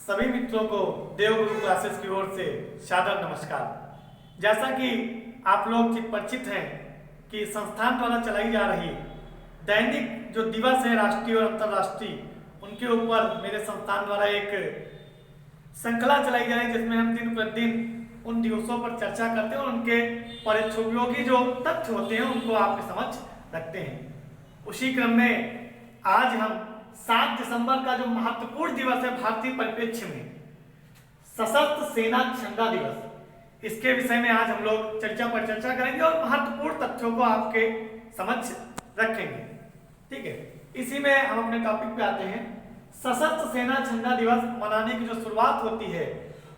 सभी मित्रों को देवगुरु क्लासेस की ओर से सादर नमस्कार। जैसा कि आप लोग परिचित हैं कि संस्थान द्वारा चलाई जा रही दैनिक जो दिवस है राष्ट्रीय और अंतर्राष्ट्रीय, उनके ऊपर मेरे संस्थान द्वारा एक श्रृंखला चलाई जा रही है जिसमें हम दिन प्रतिदिन उन दिवसों पर चर्चा करते हैं और उनके परिचयोगी जो तथ्य होते हैं उनको आपके समक्ष रखते हैं। उसी क्रम में आज हम 7 दिसंबर का जो महत्वपूर्ण दिवस है भारतीय परिप्रेक्ष्य में, सशस्त्र सेना झंडा दिवस, इसके विषय में आज हम लोग चर्चा पर चर्चा करेंगे और महत्वपूर्ण तथ्यों को आपके समक्ष रखेंगे। ठीक है, इसी में हम अपने टॉपिक पे आते हैं। सशस्त्र सेना झंडा दिवस मनाने की जो शुरुआत होती है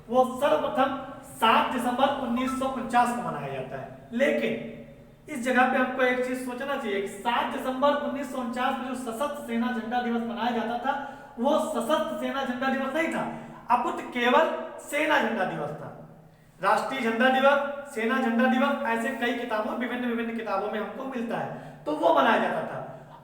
वो सर्वप्रथम 7 दिसंबर 1949 को मनाया जाता है। लेकिन इस जगह पे हमको एक चीज सोचना चाहिए कि 7 दिसंबर 1949 में जो सशस्त्र सेना झंडा दिवस मनाया जाता था वो सशस्त्र सेना झंडा दिवस नहीं था, अपितु केवल सेना झंडा दिवस था। राष्ट्रीय झंडा दिवस, सेना झंडा दिवस, ऐसे कई किताबों विभिन्न किताबों में हमको मिलता है, तो वो मनाया जाता था।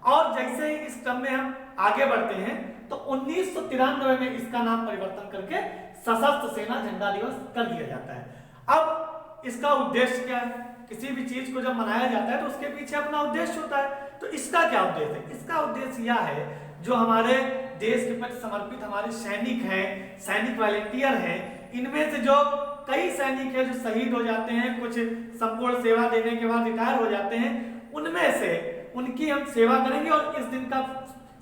और जैसे ही इस क्रम में हम आगे बढ़ते हैं तो 1993 में इसका नाम परिवर्तन करके सशस्त्र सेना झंडा दिवस कर दिया जाता है। अब इसका उद्देश्य क्या है? किसी भी चीज को जब मनाया जाता है तो उसके पीछे अपना उद्देश्य होता है। तो इसका क्या उद्देश्य है? इसका उद्देश्य यह है, जो हमारे देश के प्रति समर्पित हमारे सैनिक हैं, सैनिक वॉलंटियर हैं, इनमें से जो कई सैनिक हैं जो शहीद हो जाते हैं, कुछ संपूर्ण सेवा देने के बाद रिटायर हो जाते हैं, उनमें से उनकी हम सेवा करेंगे। और इस दिन का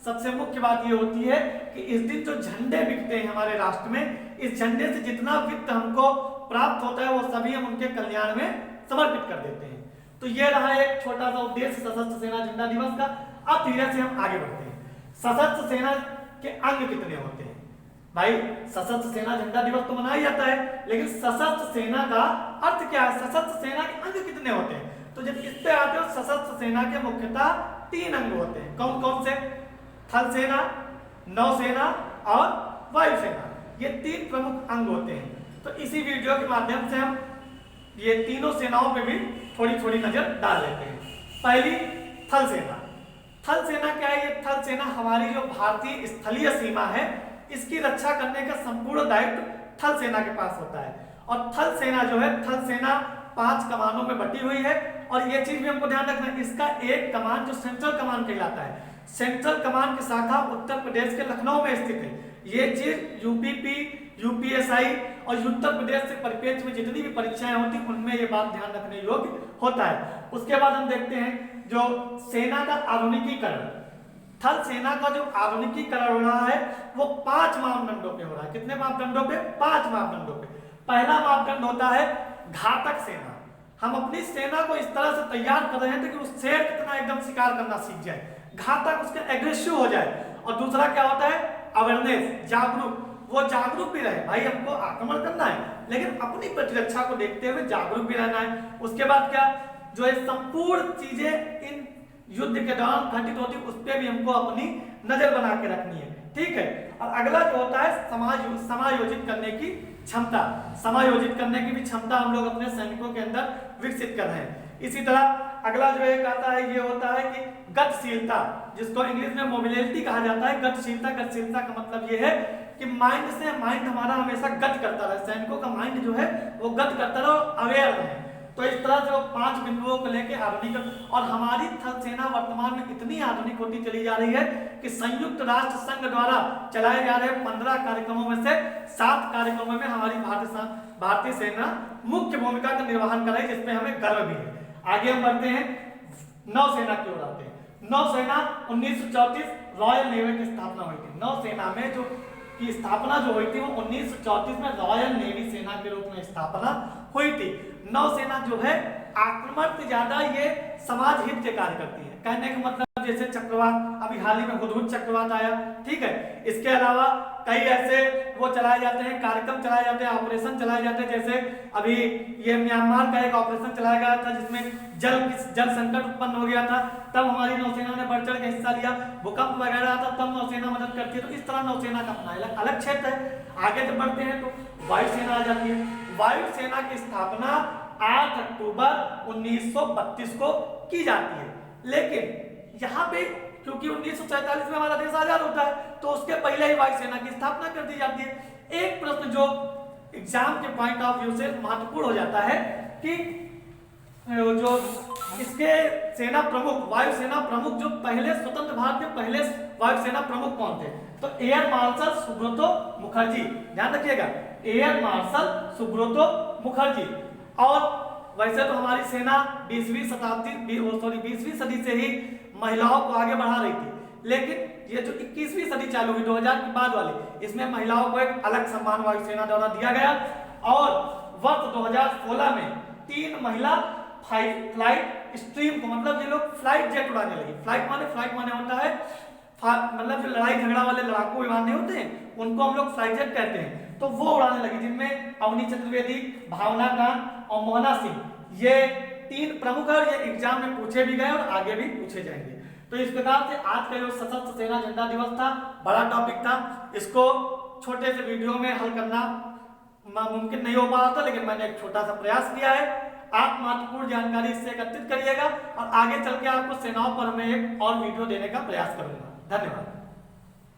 सबसे मुख्य बात यह होती है कि इस दिन जो झंडे बिकते हैं हमारे राष्ट्र में, इस झंडे से जितना वित्त हमको प्राप्त होता है वो सभी हम उनके कल्याण में समर्पित कर देते हैं। तो यह रहा एक छोटा सा उद्देश्य सशस्त्र सेना झंडा दिवस का। अब धीरे से हम आगे बढ़ते हैं। सशस्त्र सेना के अंग कितने होते हैं? भाई, सशस्त्र सेना झंडा दिवस तो मनाया जाता है, लेकिन सशस्त्र सेना का अर्थ क्या है? सशस्त्र सेना के अंग कितने होते हैं? तो जब इस पे आते हो, सशस्त्र सेना के मुख्यतः 3 अंग होते हैं। कौन कौन से? थल सेना, नौसेना और वायुसेना, ये 3 प्रमुख अंग होते हैं। तो इसी वीडियो के माध्यम से हम ये तीनों सेनाओं पे भी थोड़ी थोड़ी नजर डाल लेते हैं। पहली, थल सेना। थल सेना क्या है? ये थल सेना हमारी जो भारतीय स्थलीय सीमा है, इसकी रक्षा करने का संपूर्ण दायित्व थल सेना के पास होता है। और थल सेना जो है, थल सेना 5 कमानों में बटी हुई है। और ये चीज भी हमको ध्यान रखना है, इसका एक कमान जो सेंट्रल कमान कहलाता है, सेंट्रल कमान की शाखा उत्तर प्रदेश के लखनऊ में स्थित है। ये चीज यूपीपी, यूपीएसआई और उत्तर प्रदेश से परिप्रेक्ष्य में जितनी भी परीक्षाएं होती हैं उनमें ये बात ध्यान रखने योग्य होता है। उसके बाद हम देखते हैं जो सेना का आधुनिकीकरण। थल सेना का जो आधुनिकीकरण हो रहा है वो 5 मापदंडों पे हो रहा है। कितने मापदंडों पे? 5 मापदंडों पे। पहला मापदंड होता है घातक सेना। हम अपनी सेना को इस तरह से तैयार कर रहे हैं कि वो शेर कितना एकदम शिकार करना सीख जाए, घातक, उसके एग्रेसिव हो जाए। और दूसरा क्या होता है? अवेयरनेस, जागरूक, वो जागरूक भी रहे। भाई, हमको आक्रमण करना है लेकिन अपनी प्रतिरक्षा को देखते हुए जागरूक भी रहना है। उसके बाद क्या? जो है संपूर्ण चीजें इन युद्ध के दौरान घटित होती है उस पर भी हमको अपनी नजर बना के रखनी है। ठीक है। और अगला जो होता है समायोजित करने की क्षमता। समायोजित करने की भी क्षमता हम लोग अपने सैनिकों के अंदर विकसित कर रहे हैं। इसी तरह अगला जो एक आता है, ये होता है कि गतिशीलता, जिसको इंग्लिश में मोबिलिटी कहा जाता है। गतिशीलता का मतलब ये है कि माइंड हमारा हमेशा गति करता रहे, सैनिकों का माइंड जो है वो गति करता रहे और अवेयर रहे। तो इस तरह से वो 5 बिंदुओं को लेकर आधुनिक, और हमारी थल सेना वर्तमान में इतनी आधुनिक होती चली जा रही है कि संयुक्त राष्ट्र संघ द्वारा चलाए जा रहे 15 कार्यक्रमों में से 7 कार्यक्रमों में हमारी भारतीय सेना मुख्य भूमिका का निर्वहन कर रही है, जिसपे हमें गर्व भी है। आगे हम बढ़ते हैं, नौसेना की ओर आते हैं। नौसेना 1934 रॉयल नेवी की स्थापना हुई थी। नौसेना में जो की स्थापना जो हुई थी वो 1934 में रॉयल नेवी सेना के रूप में स्थापना हुई थी। नौसेना जो है आक्रमण से ज्यादा ये समाज हित के कार्य करती है। कहने का मतलब जैसे चक्रवात, अभी हाल ही में हुदहुद चक्रवात आया, ठीक है। इसके अलावा कई ऐसे वो चलाए जाते हैं, कार्यक्रम चलाए जाते हैं, ऑपरेशन चलाए जाते हैं। जैसे अभी ये म्यांमार का एक ऑपरेशन चलाया गया था जिसमें जल संकट उत्पन्न हो गया था, तब हमारी नौसेना ने बढ़ चढ़ के हिस्सा लिया। भूकंप वगैरह आता तब नौसेना मदद करती है। तो इस तरह नौसेना का अपना अलग क्षेत्र है। आगे जब बढ़ते हैं तो वायुसेना आ जाती है। वायुसेना की स्थापना 8 अक्टूबर 1932 को की जाती है। लेकिन यहाँ पे क्योंकि 1947 में हमारा देश आजाद होता है तो उसके पहले ही वायुसेना की स्थापना कर दी जाती है। एक प्रश्न जो एग्जाम के पॉइंट ऑफ व्यू से महत्वपूर्ण हो जाता है कि जो इसके सेना प्रमुख, वायुसेना प्रमुख, जो पहले स्वतंत्र भारत के पहले वायुसेना प्रमुख कौन थे? तो एयर मार्शल सुब्रतो मुखर्जी, ध्यान रखिएगा, एयर मार्शल सुब्रतो मुखर्जी। और वैसे तो हमारी सेना 20वीं सदी से ही महिलाओं को आगे बढ़ा रही थी, लेकिन ये जो 21वीं सदी चालू हुई 2000 के बाद वाली, इसमें महिलाओं को एक अलग सम्मान वायुसेना द्वारा दिया गया। और वर्ष 2016 में 3 महिला फ्लाइट स्ट्रीम को, मतलब ये लोग फ्लाइट जेट उड़ाने लगी। फ्लाइट माने होता है मतलब जो लड़ाई झगड़ा वाले लड़ाकू विमान नहीं होते हैं, उनको हम लोग फ्लाइट जेट कहते हैं। तो वो उड़ाने लगी, जिनमें अवनी चतुर्वेदी, भावना कांत और मोहना सिंह, ये 3 प्रमुख है। और ये एग्जाम में पूछे भी गए और आगे भी पूछे जाएंगे। तो इस प्रकार से आज का जो सशस्त्र सेना झंडा दिवस था, बड़ा टॉपिक था, इसको छोटे से वीडियो में हल करना मुमकिन नहीं हो पा रहा था, लेकिन मैंने एक छोटा सा प्रयास किया है। आप महत्वपूर्ण जानकारी इससे एकत्रित करिएगा और आगे चल के आपको सेनाओं पर मैं एक और वीडियो देने का प्रयास करूंगा। धन्यवाद।